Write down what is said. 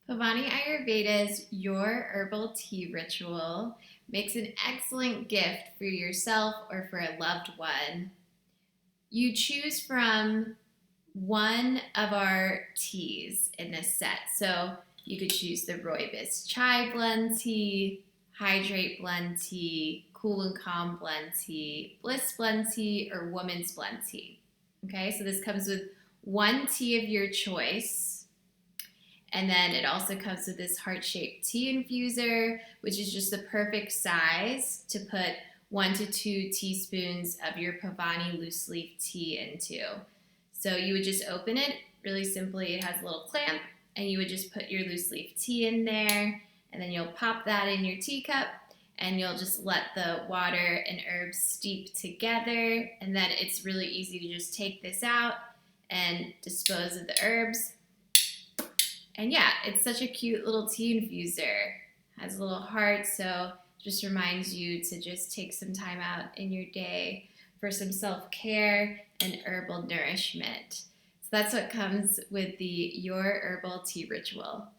Pavani Ayurveda's Your Herbal Tea Ritual makes an excellent gift for yourself or for a loved one. You choose from one of our teas in this set. So you could choose the Rooibos Chai Blend Tea, Hydrate Blend Tea, Cool and Calm Blend Tea, Bliss Blend Tea, or Woman's Blend Tea. Okay, so this comes with one tea of your choice. And then it also comes with this heart-shaped tea infuser, which is just the perfect size to put 1 to 2 teaspoons of your Pavani loose leaf tea into. So you would just open it really simply. It has a little clamp, and you would just put your loose leaf tea in there, and then you'll pop that in your teacup, and you'll just let the water and herbs steep together, and then it's really easy to just take this out and dispose of the herbs. And yeah, it's such a cute little tea infuser. Has a little heart, so just reminds you to just take some time out in your day for some self-care and herbal nourishment. So that's what comes with the Your Herbal Tea Ritual.